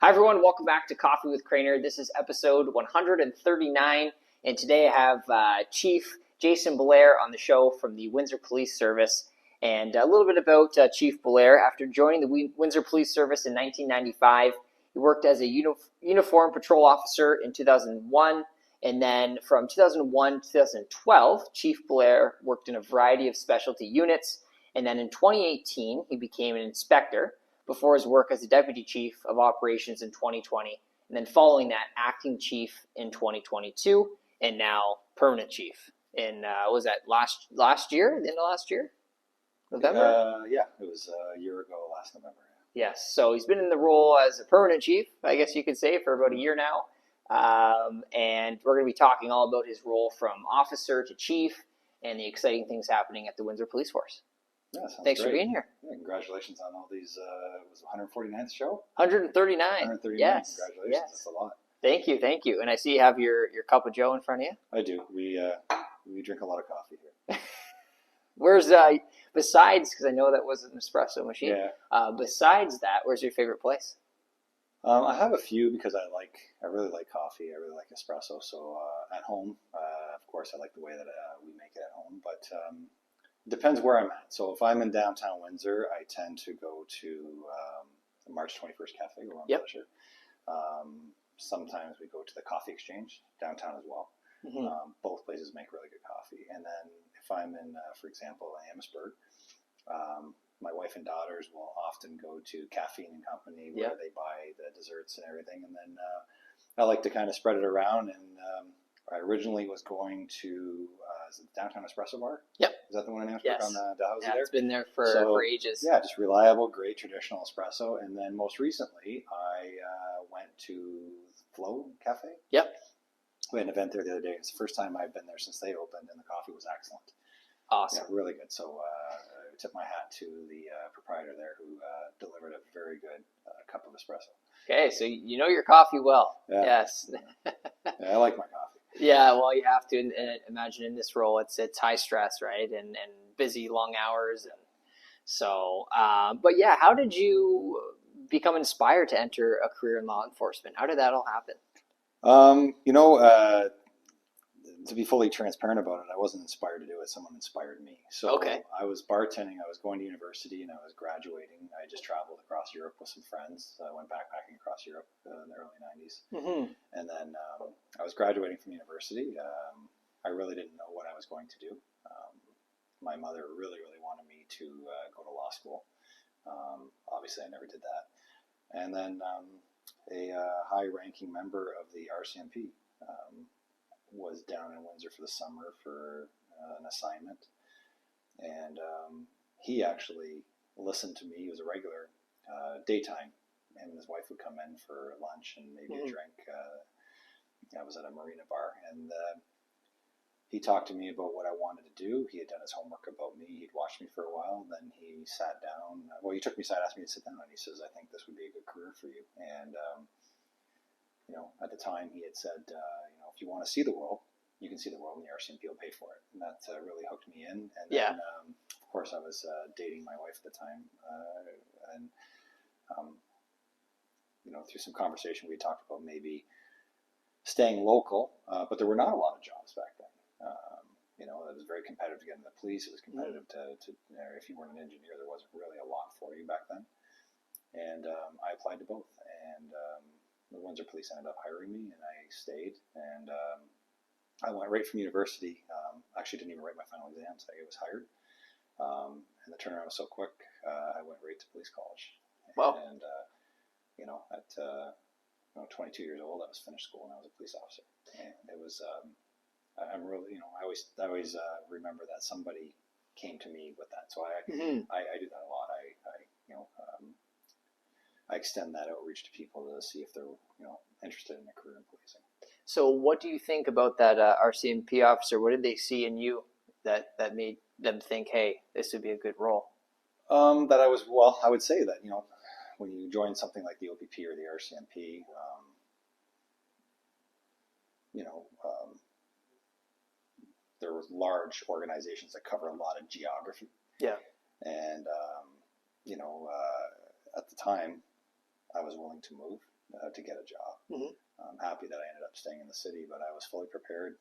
Hi everyone, welcome back to Coffee with Craner. This is episode 139, and today I have Chief Jason Bellaire on the show from the Windsor Police Service. And a little bit about Chief Bellaire. After joining the Windsor Police Service in 1995, he worked as a uniform patrol officer in 2001, and then from 2001 to 2012, Chief Bellaire worked in a variety of specialty units, and then in 2018, he became an inspector before his work as the Deputy Chief of Operations in 2020, and then following that, Acting Chief in 2022, and now Permanent Chief in, was that last year, the end of last year? November? Yeah, it was a year ago, last November. Yes, so he's been in the role as a Permanent Chief, I guess you could say, for about a year now, and we're going to be talking all about his role from officer to chief and the exciting things happening at the Windsor Police Force. Yeah, Thanks great. for being here. Yeah, congratulations on all these. Was it 149th show? 139. 139. Yes. Congratulations. Yes. That's a lot. Thank you. And I see you have your cup of Joe in front of you. I do. We drink a lot of coffee here. Where's besides, because I know that was an espresso machine. Yeah. Besides that, where's your favorite place? I have a few because I really like coffee. I really like espresso. So at home, of course, I like the way that we make it at home. But it depends where I'm at. So if I'm in downtown Windsor, I tend to go to the March 21st Cafe or on Pleasure. Sometimes we go to the Coffee Exchange downtown as well. Mm-hmm. Both places make really good coffee. And then if I'm in, for example, Amherstburg, my wife and daughters will often go to Caffeine and Company where they buy the desserts and everything. And then I like to kind of spread it around. And I originally was going to is it the Downtown Espresso Bar? Yep. Is that the one in Amherstburg on the Dalhousie there? It's been there for ages. Yeah, just reliable, great traditional espresso. And then most recently, I went to Flow Cafe. Yep. We had an event there the other day. It's the first time I've been there since they opened, and the coffee was excellent. Awesome. Yeah, really good. So I tip my hat to the proprietor there who delivered a very good cup of espresso. Okay, so you know your coffee well. Yeah. Yes. Yeah, I like my coffee. Yeah, well, you have to imagine in this role, it's high stress, right, and busy, long hours, and so. But yeah, how did you become inspired to enter a career in law enforcement? How did that all happen? To be fully transparent about it, I wasn't inspired to do it. Someone inspired me. So I was bartending. I was going to university, and I was graduating. I just traveled across Europe with some friends. I went backpacking across Europe in the early 90s. Mm-hmm. And then I was graduating from university. I really didn't know what I was going to do. My mother really, really wanted me to go to law school. Obviously, I never did that. And then a high-ranking member of the RCMP was down in Windsor for the summer for an assignment, and he actually listened to me. He was a regular daytime. Him and his wife would come in for lunch and maybe a drink. I was at a marina bar, and he talked to me about what I wanted to do. He had done his homework about me. He'd watched me for a while. Then he sat down. Well, he took me aside, asked me to sit down, and he says, "I think this would be a good career for you." And at the time, he had said, if you want to see the world, you can see the world, and the RCMP will pay for it. And that really hooked me in. And then, of course, I was dating my wife at the time. Through some conversation, we talked about maybe staying local, but there were not a lot of jobs back then. It was very competitive to get into the police. It was competitive to if you weren't an engineer, there wasn't really a lot for you back then. And I applied to both. And the Windsor Police ended up hiring me, and I stayed. And I went right from university. Actually, didn't even write my final exams. I was hired. And the turnaround was so quick, I went right to police college. Wow. And, at 22 years old, I was finished school, and I was a police officer. And it was, I'm really, I always remember that somebody came to me with that. So I do that a lot. I extend that outreach to people to see if they're, interested in a career in policing. So what do you think about that RCMP officer? What did they see in you that made them think, hey, this would be a good role? I would say that, when you join something like the OPP or the RCMP, there were large organizations that cover a lot of geography. Yeah. And, at the time, I was willing to move to get a job. Mm-hmm. I'm happy that I ended up staying in the city, but I was fully prepared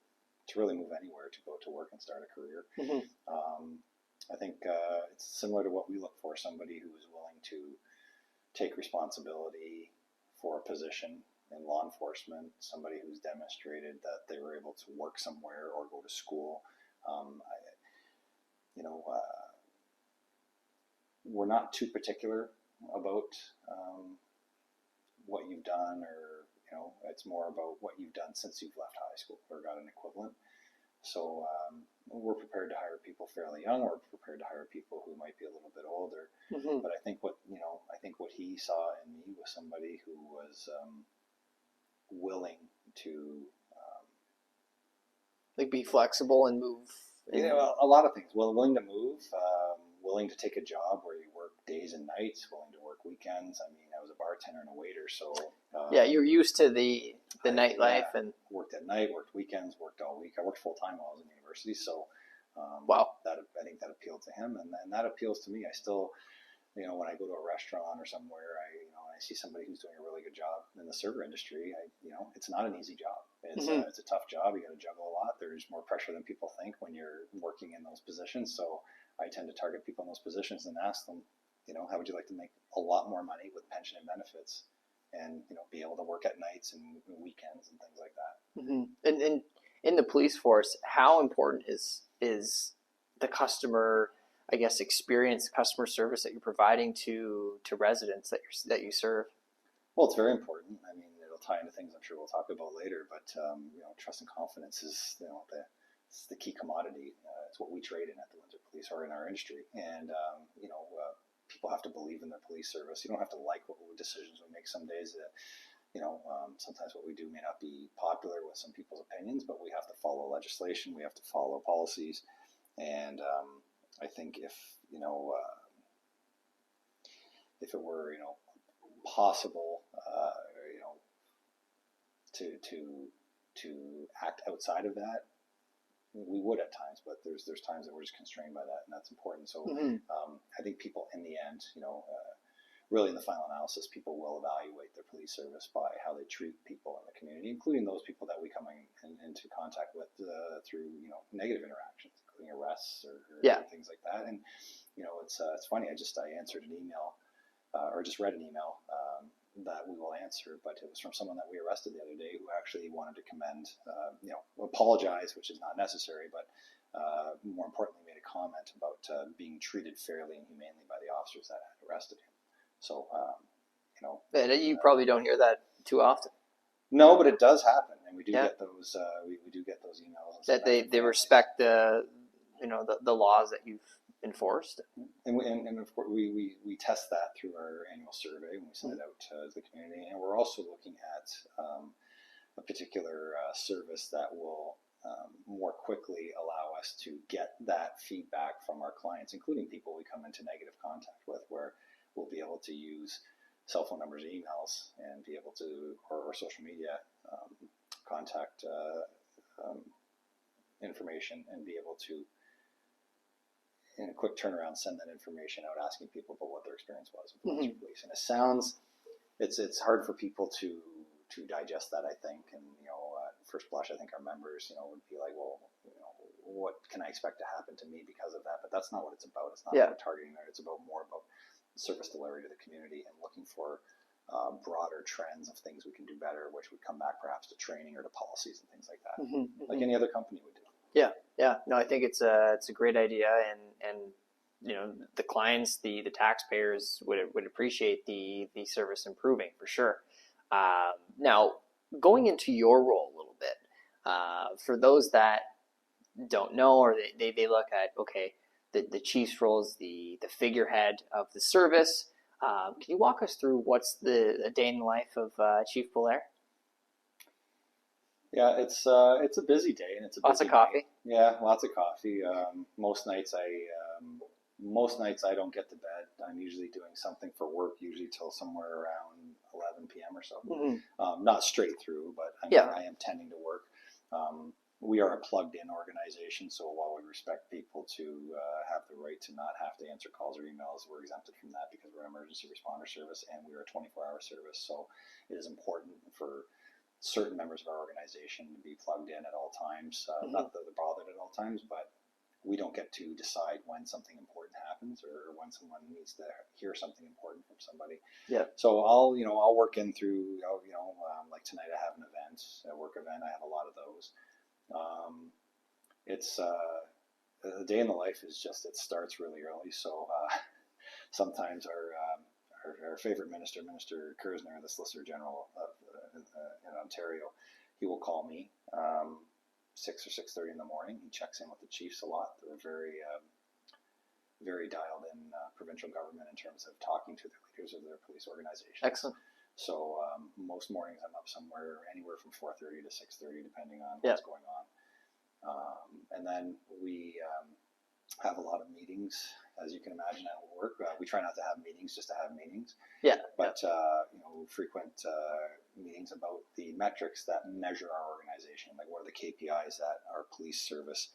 to really move anywhere to go to work and start a career. Mm-hmm. I think it's similar to what we look for, somebody who is willing to take responsibility for a position in law enforcement, somebody who's demonstrated that they were able to work somewhere or go to school. We're not too particular about what you've done, or it's more about what you've done since you've left high school or got an equivalent. So we're prepared to hire people fairly young. We're prepared to hire people who might be a little bit older. Mm-hmm. But I think what he saw in me was somebody who was willing to be flexible and move. A lot of things. Willing to move, willing to take a job where you work days and nights, willing to work weekends. I mean, I was a bartender and a waiter, so you're used to the nightlife and worked at night, worked weekends, worked all week. I worked full time while I was in university, so wow. I think that appealed to him, and that appeals to me. I still, when I go to a restaurant or somewhere, I see somebody who's doing a really good job in the server industry. It's not an easy job. It's a tough job. You got to juggle a lot. There's more pressure than people think when you're working in those positions. So I tend to target people in those positions and ask them, how would you like to make a lot more money with pension and benefits, and be able to work at nights and weekends and things like that. Mm-hmm. And in the police force, how important is the customer, I guess, experience, customer service that you're providing to residents that you serve? Well, it's very important. I mean, it'll tie into things I'm sure we'll talk about later, but trust and confidence is it's the key commodity. It's what we trade in at the Windsor Police or in our industry, and people have to believe in their police service. You don't have to like what decisions we make some days. Sometimes what we do may not be popular with some people's opinions, but we have to follow legislation. We have to follow policies, and I think if it were possible to act outside of that, we would at times, but there's times that we're just constrained by that, and that's important. So I think people in the end, really in the final analysis, people will evaluate their police service by how they treat people in the community, including those people that we come into contact with through negative interactions, including arrests or things like that. And it's funny. I answered an email or just read an email that we will answer, but it was from someone that we arrested the other day who actually wanted to commend, apologize, which is not necessary, but more importantly, made a comment about being treated fairly and humanely by the officers that had arrested him. So, and you probably don't hear that too often. No, but it does happen, and we do get those. We do get those emails that they respect the laws that you've enforced. And of course, we test that through our annual survey when we send it out to the community, and we're also looking at a particular service that will more quickly allow us to get that feedback from our clients, including people we come into negative contact with, where we'll be able to use cell phone numbers, emails, and be able to, or social media contact information, and be able to, in a quick turnaround, send that information out, asking people about what their experience was with the Windsor Police. And it's hard for people to digest that, I think. And at first blush, I think our members would be like, well, what can I expect to happen to me because of that? But that's not what it's about. It's not about targeting there. It's more about service delivery to the community and looking for broader trends of things we can do better, which would come back perhaps to training or to policies and things like that, like any other company would do. Yeah. No, I think it's a great idea, and the clients, the taxpayers would appreciate the service improving for sure. Now, going into your role a little bit, for those that don't know, or they look at, okay, the chief's role is the figurehead of the service. Can you walk us through what's a day in the life of Chief Bellaire? Yeah, it's a busy day, and it's a lots of coffee. Day. Yeah, lots of coffee. Most nights I don't get to bed. I'm usually doing something for work, usually till somewhere around 11 p.m. or so. Not straight through, but I am tending to work. we are a plugged-in organization, so while we respect people to have the right to not have to answer calls or emails, we're exempted from that because we're an emergency responder service and we're a 24-hour service. So it is important for certain members of our organization to be plugged in at all times. Not that they're bothered at all times, but we don't get to decide when something important happens or when someone needs to hear something important from somebody. Yeah. So I'll work in through, like tonight I have an event, a work event. I have a lot of those. It's a day in the life is just, it starts really early. So sometimes our favorite minister, Minister Kersner, the Solicitor General in Ontario, he will call me 6 or 6:30 in the morning. He checks in with the chiefs a lot. They're very very dialed in provincial government in terms of talking to the leaders of their police organization. Excellent. So most mornings I'm up anywhere from 4:30 to 6:30, depending on what's going on. And then we have a lot of meetings, as you can imagine at work. We try not to have meetings just to have meetings. Yeah. But frequent meetings about the metrics that measure our organization, like what are the KPIs that our police service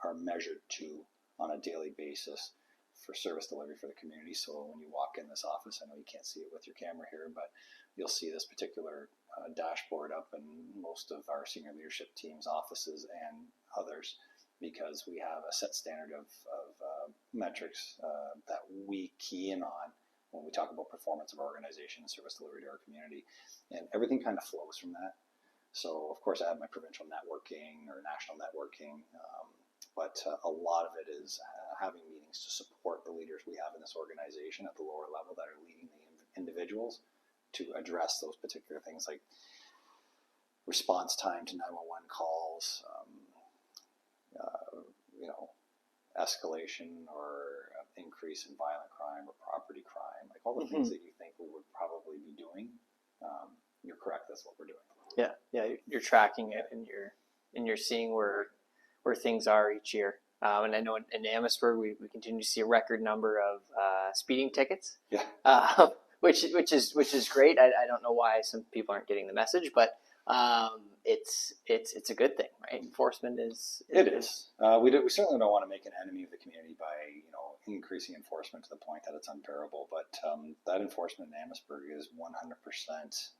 are measured to on a daily basis for service delivery for the community. So when you walk in this office, I know you can't see it with your camera here, but you'll see this particular dashboard up in most of our senior leadership team's offices and others, because we have a set standard of metrics that we key in on when we talk about performance of our organization and service delivery to our community. And everything kind of flows from that. So, of course, I have my provincial networking or national networking, but a lot of it is having meetings to support the leaders we have in this organization at the lower level that are leading the individuals to address those particular things like response time to 911 calls, escalation or increase in violent crime or property crime, like all the things that you think we would probably be doing. You're correct. That's what we're doing. Yeah. You're tracking it, and you're seeing where things are each year. And I know in Amherstburg we continue to see a record number of speeding tickets. Yeah. Which is great. I don't know why some people aren't getting the message, but it's a good thing, right? Enforcement is. We certainly don't want to make an enemy of the community by increasing enforcement to the point that it's unbearable. But that enforcement in Amherstburg is 100%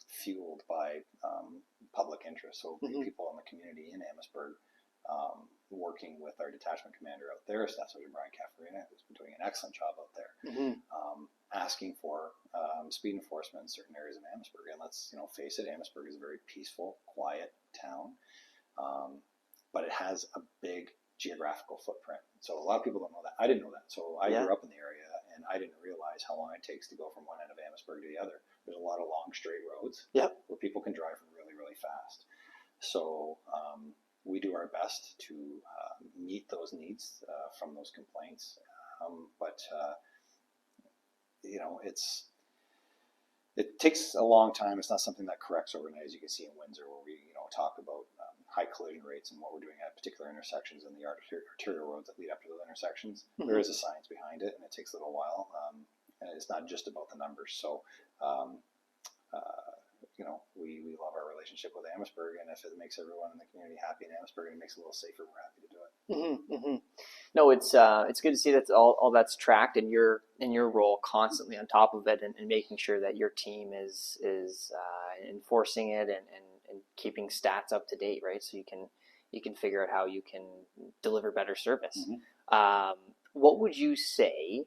fueled by public interest. So people in the community in Amherstburg, working with our detachment commander out there, Staff Sergeant Brian Caffarina, who's been doing an excellent job out there, asking for speed enforcement in certain areas of Amherstburg. And let's face it, Amherstburg is a very peaceful, quiet town, but it has a big geographical footprint. So a lot of people don't know that. I didn't know that. So I grew up in the area, and I didn't realize how long it takes to go from one end of Amherstburg to the other. There's a lot of long, straight roads where people can drive really, really fast. So we do our best to meet those needs from those complaints. But it takes a long time. It's not something that corrects overnight, as you can see in Windsor, where we talk about high collision rates and what we're doing at particular intersections and the arterial roads that lead up to those intersections. There is a science behind it, and it takes a little while. And it's not just about the numbers. So we love our relationship with Amherstburg, and if it makes everyone in the community happy in Amherstburg and it makes it a little safer, we're happy to do it. No, it's good to see that all that's tracked, and you're in your role constantly on top of it and making sure that your team is enforcing it and keeping stats up to date, right? So you can figure out how you can deliver better service. What would you say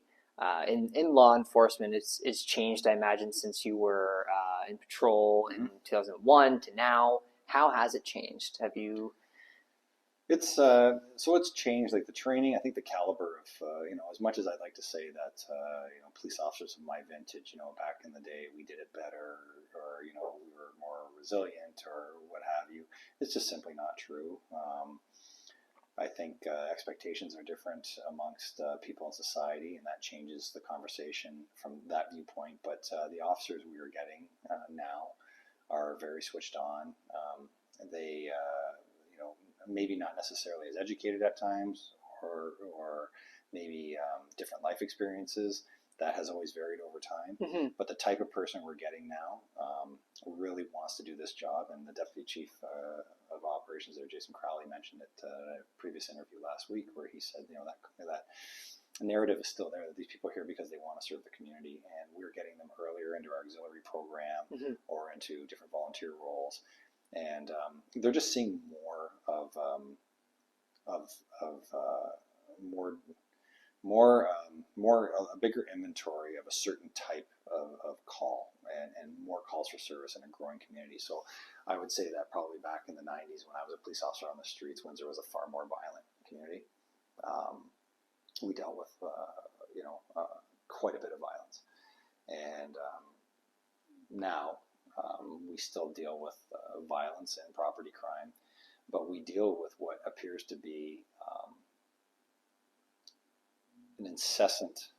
in law enforcement? It's changed, I imagine, since you were in patrol in 2001 to now. How has it changed? Have you? It's changed, like the training. I think the caliber of as much as I'd like to say that police officers of my vintage, back in the day we did it better, or we were more resilient or what have you. It's just simply not true. I think expectations are different amongst people in society, and that changes the conversation from that viewpoint. But the officers we are getting now are very switched on. They maybe not necessarily as educated at times, or maybe different life experiences. That has always varied over time. But the type of person we're getting now really wants to do this job, and the Deputy Chief of Operations operations there, Jason Crowley, mentioned it in a previous interview last week, where he said, that narrative is still there, that these people are here because they want to serve the community, and we're getting them earlier into our auxiliary program or into different volunteer roles, and they're just seeing more of a bigger inventory of a certain type of call, and more calls for service in a growing community. So I would say that probably back in the 90s, when I was a police officer on the streets, Windsor was a far more violent community. We dealt with quite a bit of violence, and now we still deal with violence and property crime, but we deal with what appears to be an incessant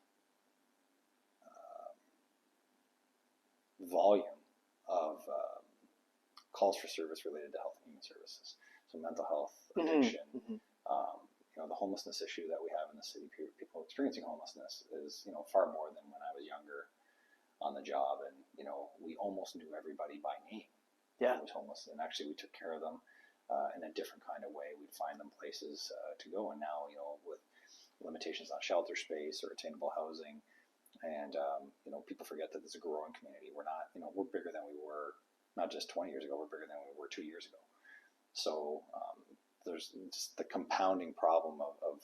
volume of calls for service related to health and human services. So mental health, addiction, the homelessness issue that we have in the city. People experiencing homelessness is far more than when I was younger on the job, and we almost knew everybody by name. Who was homeless, and actually we took care of them in a different kind of way. We'd find them places to go, and now with limitations on shelter space or attainable housing, and people forget that it's a growing community. We're not, we're bigger than we were not just 20 years ago. We're bigger than we were 2 years ago. So there's just the compounding problem of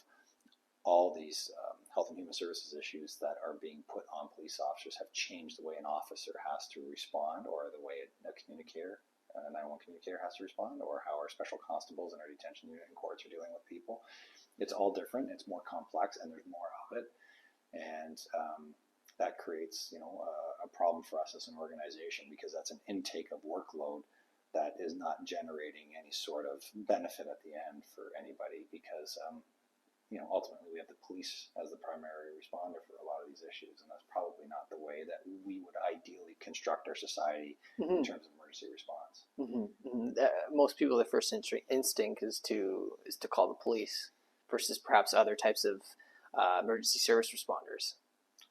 all these health and human services issues that are being put on police officers have changed the way an officer has to respond, or the way a communicator, a 911 communicator has to respond, or how our special constables and our detention unit and courts are dealing with people. It's all different. It's more complex, and there's more of it, and that creates a problem for us as an organization, because that's an intake of workload that is not generating any sort of benefit at the end for anybody, because ultimately we have the police as the primary responder for a lot of these issues, and that's probably not the way that we would ideally construct our society in terms of emergency response. Most people, their first instinct is to call the police versus perhaps other types of emergency service responders.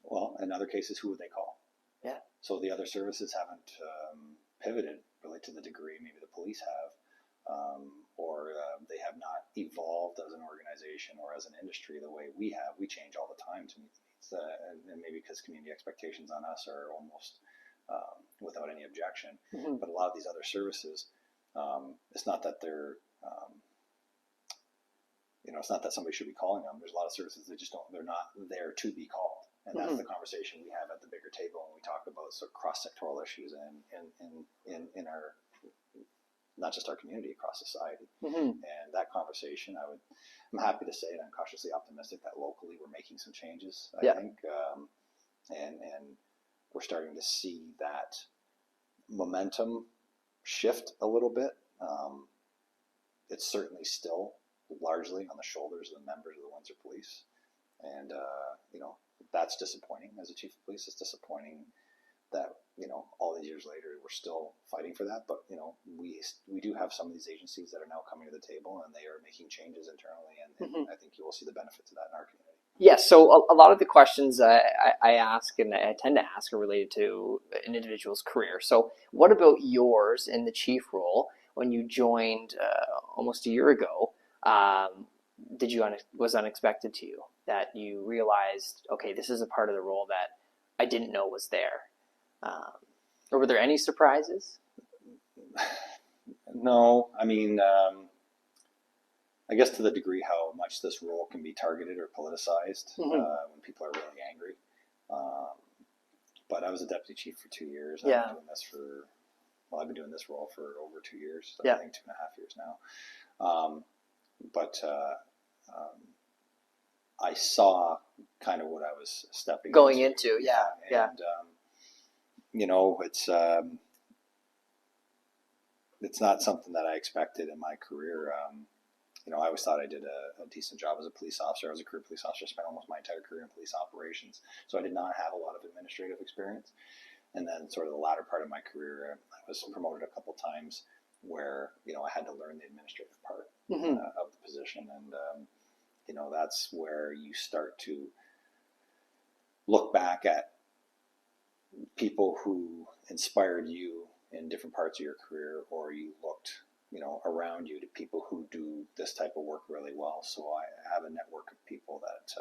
Well, in other cases, who would they call? Yeah. So the other services haven't pivoted really to the degree maybe the police have, or they have not evolved as an organization or as an industry the way we have. We change all the time to meet the needs, and maybe because community expectations on us are almost without any objection. But a lot of these other services, it's not that they're it's not that somebody should be calling them. There's a lot of services that they're not there to be called. And that's the conversation we have at the bigger table when we talk about cross-sectoral issues in our, not just our community, across society. And that conversation, I'm happy to say, and I'm cautiously optimistic that locally we're making some changes, I think. And we're starting to see that momentum shift a little bit. It's certainly still largely on the shoulders of the members of the Windsor Police. And, that's disappointing. As a chief of police, it's disappointing that, all these years later, we're still fighting for that. But, we do have some of these agencies that are now coming to the table, and they are making changes internally. And I think you will see the benefits of that in our community. Yes. So a lot of the questions I ask, and I tend to ask, are related to an individual's career. So what about yours in the chief role when you joined almost a year ago? Was unexpected to you, that you realized, okay, this is a part of the role that I didn't know was there? Or were there any surprises? No, I mean, I guess to the degree how much this role can be targeted or politicized when people are really angry. But I was a deputy chief for 2 years. And I've been doing this role for over 2 years. I think 2.5 years now. But I saw kind of what I was stepping going into. And, it's not something that I expected in my career. I always thought I did a decent job as a police officer. I was a career police officer, spent almost my entire career in police operations. So I did not have a lot of administrative experience. And then sort of the latter part of my career, I was promoted a couple times where, I had to learn the administrative part of the position. And, that's where you start to look back at people who inspired you in different parts of your career, or you looked, around you to people who do this type of work really well. So I have a network of people that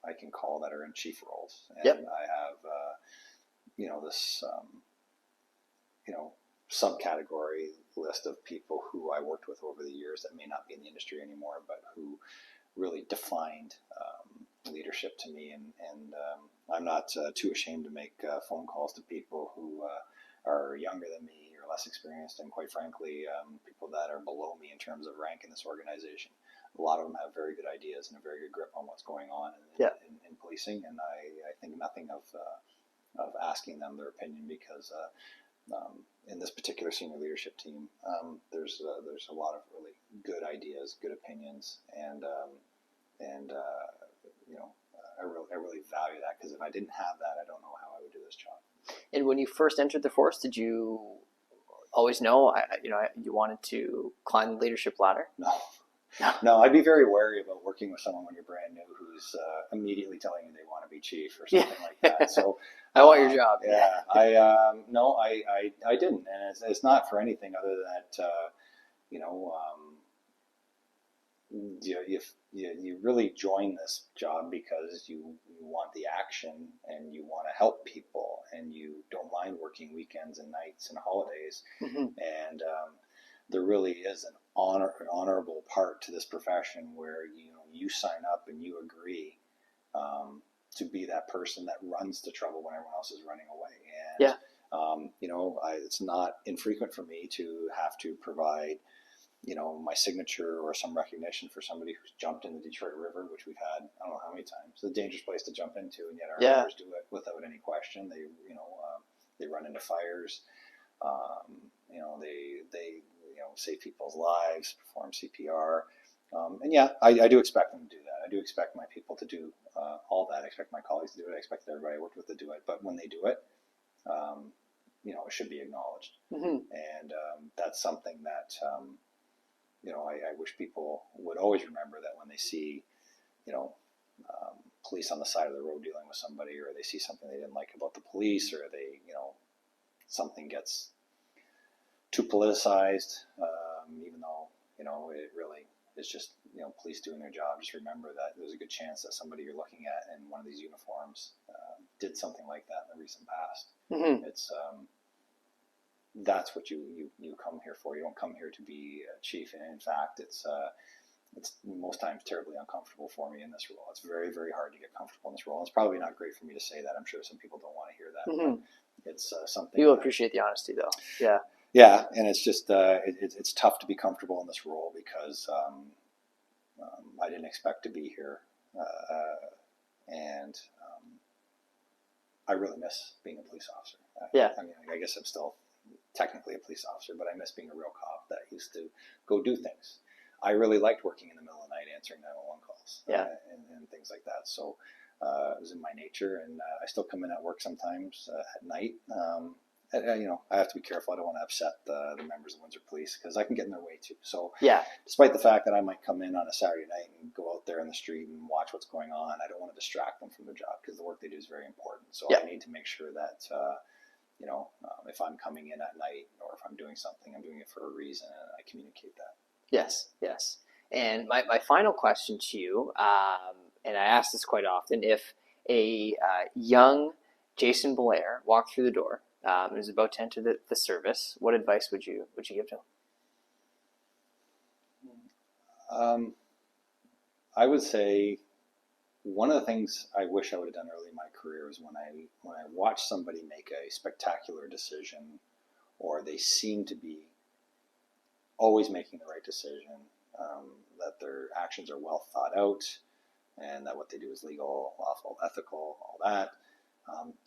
I can call that are in chief roles, and Yep. I have this subcategory list of people who I worked with over the years that may not be in the industry anymore, but who really defined leadership to me, and I'm not too ashamed to make phone calls to people who are younger than me or less experienced, and quite frankly, people that are below me in terms of rank in this organization. A lot of them have very good ideas and a very good grip on what's going on in policing, and I think nothing of asking them their opinion, because in this particular senior leadership team, there's a lot of really good ideas, good opinions, and I really value that, because if I didn't have that, I don't know how I would do this job. And when you first entered the force, did you always know you wanted to climb the leadership ladder? No, I'd be very wary about working with someone when you're brand new who's immediately telling you they want to be chief or something like that. So I want your job. Yeah, I didn't, and it's not for anything other than that. You really join this job because you want the action and you want to help people, and you don't mind working weekends and nights and holidays. Mm-hmm. And there really is an honorable part to this profession where you sign up and you agree to be that person that runs to trouble when everyone else is running away. And it's not infrequent for me to have to provide my signature or some recognition for somebody who's jumped in the Detroit River, which we've had I don't know how many times. It's a dangerous place to jump into, and yet our members do it without any question. They run into fires. They save people's lives, perform CPR, and I do expect them to do that. I do expect my people to do all that. I expect my colleagues to do it. I expect everybody I worked with to do it. But when they do it, it should be acknowledged. Mm-hmm. And that's something that I wish people would always remember, that when they see police on the side of the road dealing with somebody, or they see something they didn't like about the police, or they something gets too politicized, even though it really is just police doing their job. Just remember that there's a good chance that somebody you're looking at in one of these uniforms did something like that in the recent past. Mm-hmm. It's that's what you come here for. You don't come here to be a chief, and in fact, it's most times terribly uncomfortable for me in this role. It's very, very hard to get comfortable in this role. It's probably not great for me to say that. I'm sure some people don't want to hear that. Mm-hmm. But it's something. People appreciate the honesty, though. Yeah. Yeah, and it's just it's tough to be comfortable in this role, because I didn't expect to be here, and I really miss being a police officer. I guess I'm still technically a police officer, but I miss being a real cop that used to go do things. I really liked working in the middle of the night answering 911 calls, and things like that. So it was in my nature, and I still come in at work sometimes at night. I have to be careful. I don't want to upset the members of Windsor Police, because I can get in their way too. So despite the fact that I might come in on a Saturday night and go out there in the street and watch what's going on, I don't want to distract them from their job, because the work they do is very important. So I need to make sure that if I'm coming in at night, or if I'm doing something, I'm doing it for a reason, and I communicate that. Yes. And my final question to you, and I ask this quite often, if a young Jason Bellaire walked through the door and was about to enter the service, what advice would you give to him? I would say one of the things I wish I would have done early in my career is when I watched somebody make a spectacular decision, or they seem to be always making the right decision, that their actions are well thought out, and that what they do is legal, lawful, ethical, all that.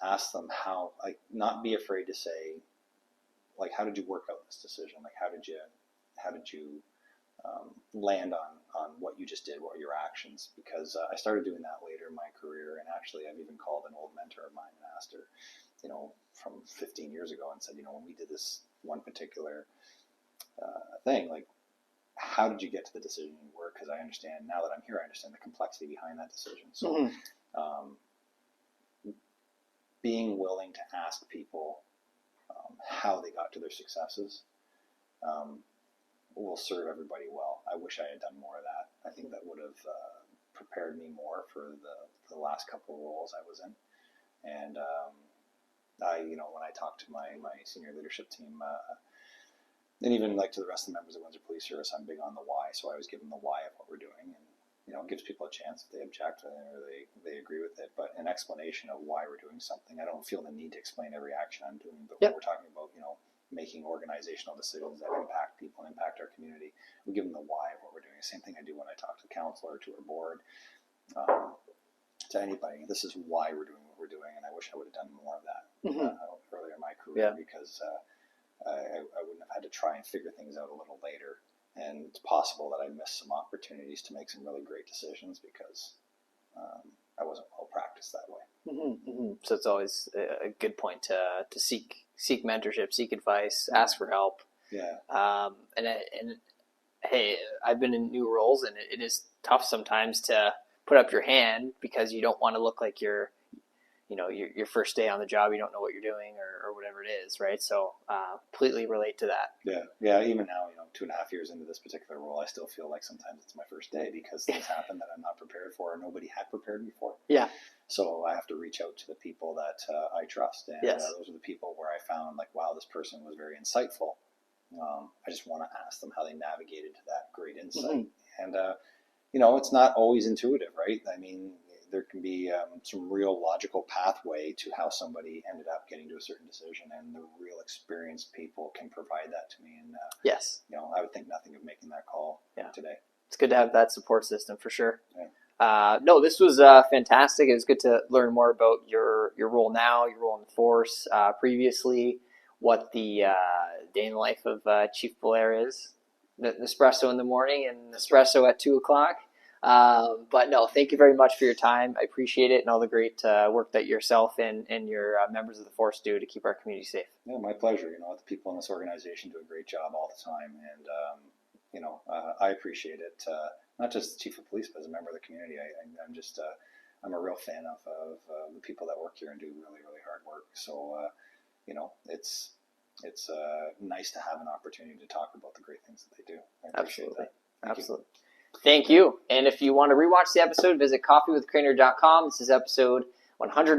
Ask them how, not be afraid to say, how did you work out this decision? How did you land on what you just did, what were your actions? Because I started doing that later in my career, and actually I've even called an old mentor of mine and asked her, from 15 years ago, and said, when we did this one particular thing, how did you get to the decision you were? Because I understand, now that I'm here, I understand the complexity behind that decision. So being willing to ask people how they got to their successes, will serve everybody well. I wish I had done more of that. I think that would have prepared me more for the last couple of roles I was in. And when I talked to my senior leadership team, and even like to the rest of the members of the Windsor Police Service, I'm big on the why. So I always give them the why of what we're doing, and it gives people a chance if they object or they agree with it. But an explanation of why we're doing something, I don't feel the need to explain every action I'm doing. But when we're talking about making organizational decisions that impact people, impact our community, we give them the why of what we're doing. The same thing I do when I talk to council or to our board, to anybody. This is why we're doing what we're doing, and I wish I would have done more of that earlier in my career, because I wouldn't have had to try and figure things out a little later. And it's possible that I missed some opportunities to make some really great decisions because I wasn't well practiced that way. So it's always a good point to seek mentorship, seek advice, ask for help. And hey, I've been in new roles, and it is tough sometimes to put up your hand because you don't want to look like your first day on the job, you don't know what you're doing or whatever it is, right? So completely relate to that. Yeah. Even now, 2.5 years into this particular role, I still feel like sometimes it's my first day because things happen that I'm not prepared for or nobody had prepared me for. So I have to reach out to the people that I trust, and those are the people where I found like, wow, this person was very insightful. I just want to ask them how they navigated to that great insight. And it's not always intuitive, right? I mean, there can be some real logical pathway to how somebody ended up getting to a certain decision, and the real experienced people can provide that to me. And I would think nothing of making that call today. It's good to have that support system for sure. No, this was fantastic. It was good to learn more about your role now, your role in the force, previously, what the day in the life of Chief Bellaire is. The espresso in the morning and espresso at 2 o'clock. But no, thank you very much for your time. I appreciate it and all the great work that yourself and your members of the force do to keep our community safe. Yeah, my pleasure. The people in this organization do a great job all the time, and I appreciate it. Not just the chief of police, but as a member of the community, I'm a real fan of the people that work here and do really, really hard work. So it's nice to have an opportunity to talk about the great things that they do. I appreciate that. Absolutely. Thank you. And if you want to rewatch the episode, visit coffeewithcrainer.com. This is episode 100.